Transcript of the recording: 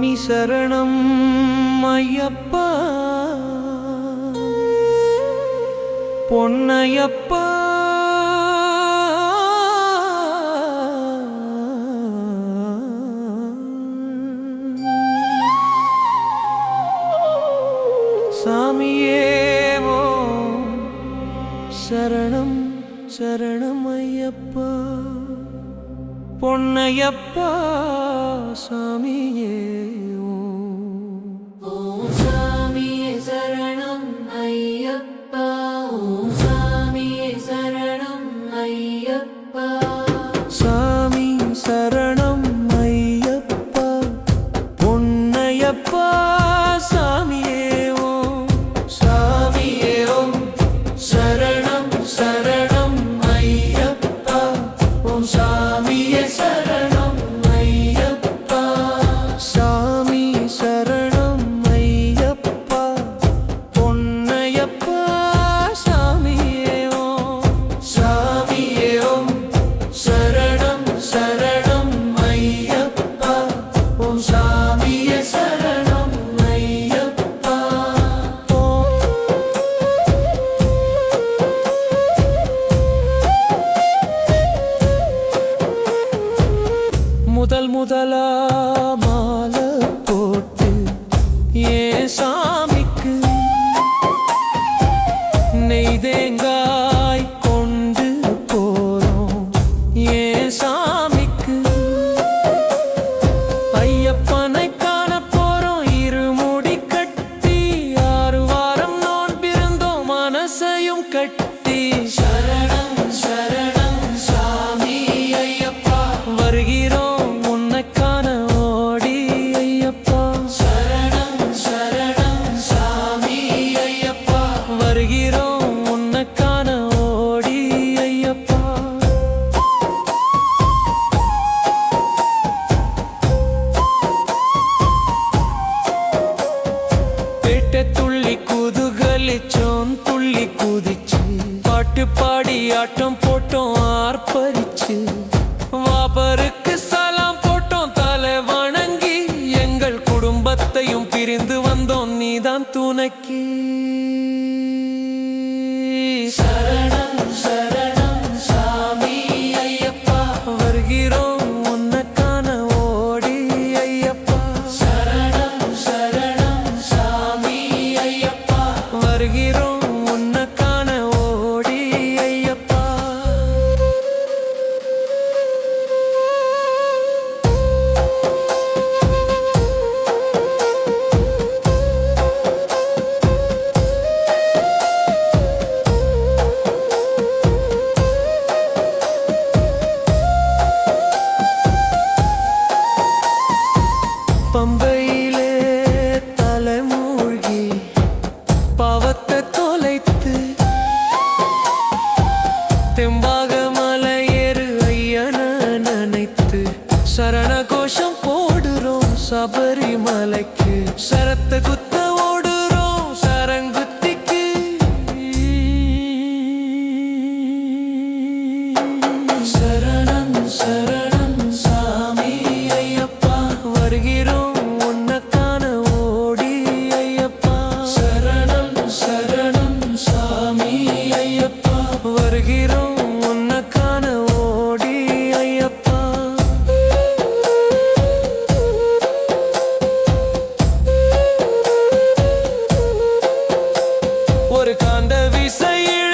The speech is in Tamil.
சாமி சரணம் ஐயப்பா பொன்னையப்பா சாமியே ஓம் சரணம் சரணம் ஐயப்பா பொன்னையப்பா சாமியே ஓம் சாமியே சரணம் ஐயப்பா ஓம் சாமியே சரணம் ஐயப்பா சாமி சரணம் ஐயப்பா பொன்னையப்பா சாமியே ஓம் சாமியே ஓம் சரணம் சரணம் ஐயப்பா ஓம் சாமியே சரணம் ஐயப்பா சாமி சரணம் ஐயப்பா பொன்னையப்பா சாமியே ஓம் சாமியே ஓம் சரணம் சரணம் ஐயப்பா ஓம் சாமியே சரணம் ஐயப்பா முதலா மாலை போட்டு ஏன் சாமிக்கு நெய்தேங்காய் கொண்டு போறோம் ஏன் சாமிக்கு ஐயப்பனை காண போறோம் இருமுடி கட்டி 6 வாரம் நோன்பிருந்தோம் மனசையும் கட்டி சரணம் சரணம் சாமி ஐயப்பா வருகிறோம் வருகிறோம் உன்னக்கான ஓடி ஐயப்பா பேட்டை துள்ளி குதுகலிச்சோம் துள்ளி குதிச்சு பாட்டு பாடி ஆட்டம் போட்டோம் ஆர்ப்பரிச்சு வாபருக்கு சலாம் போட்டோம் தலை வணங்கி எங்கள் குடும்பத்தையும் பிரிந்து வந்தோம் நீதான் துணைக்கு சரணம் சரணம் சாமி ஐயப்பா வருகிறோம் உன்னக்கான ஓடி ஐயப்பா சரணம் சரணம் சாமி ஐயப்பா வருகிறோம் உன்னக்கான ஓடி ஐயப்பா பம்பையிலே தலைமூழ்கி பாவத்தை தொலைத்து தெம்பாக மலையேறு ஐயன நினைத்து சரண கோஷம் போடுறோம் சபரிமலைக்கு சரத்த குத்த ஓடுறோம் சரங்குத்திக்கு சரணம் சரணம் சாமி ஐயப்பா வருகிறோம் வருகிறோம் உன்னக்கான ஓடி ஐயப்பா ஒரு காந்த விசையில்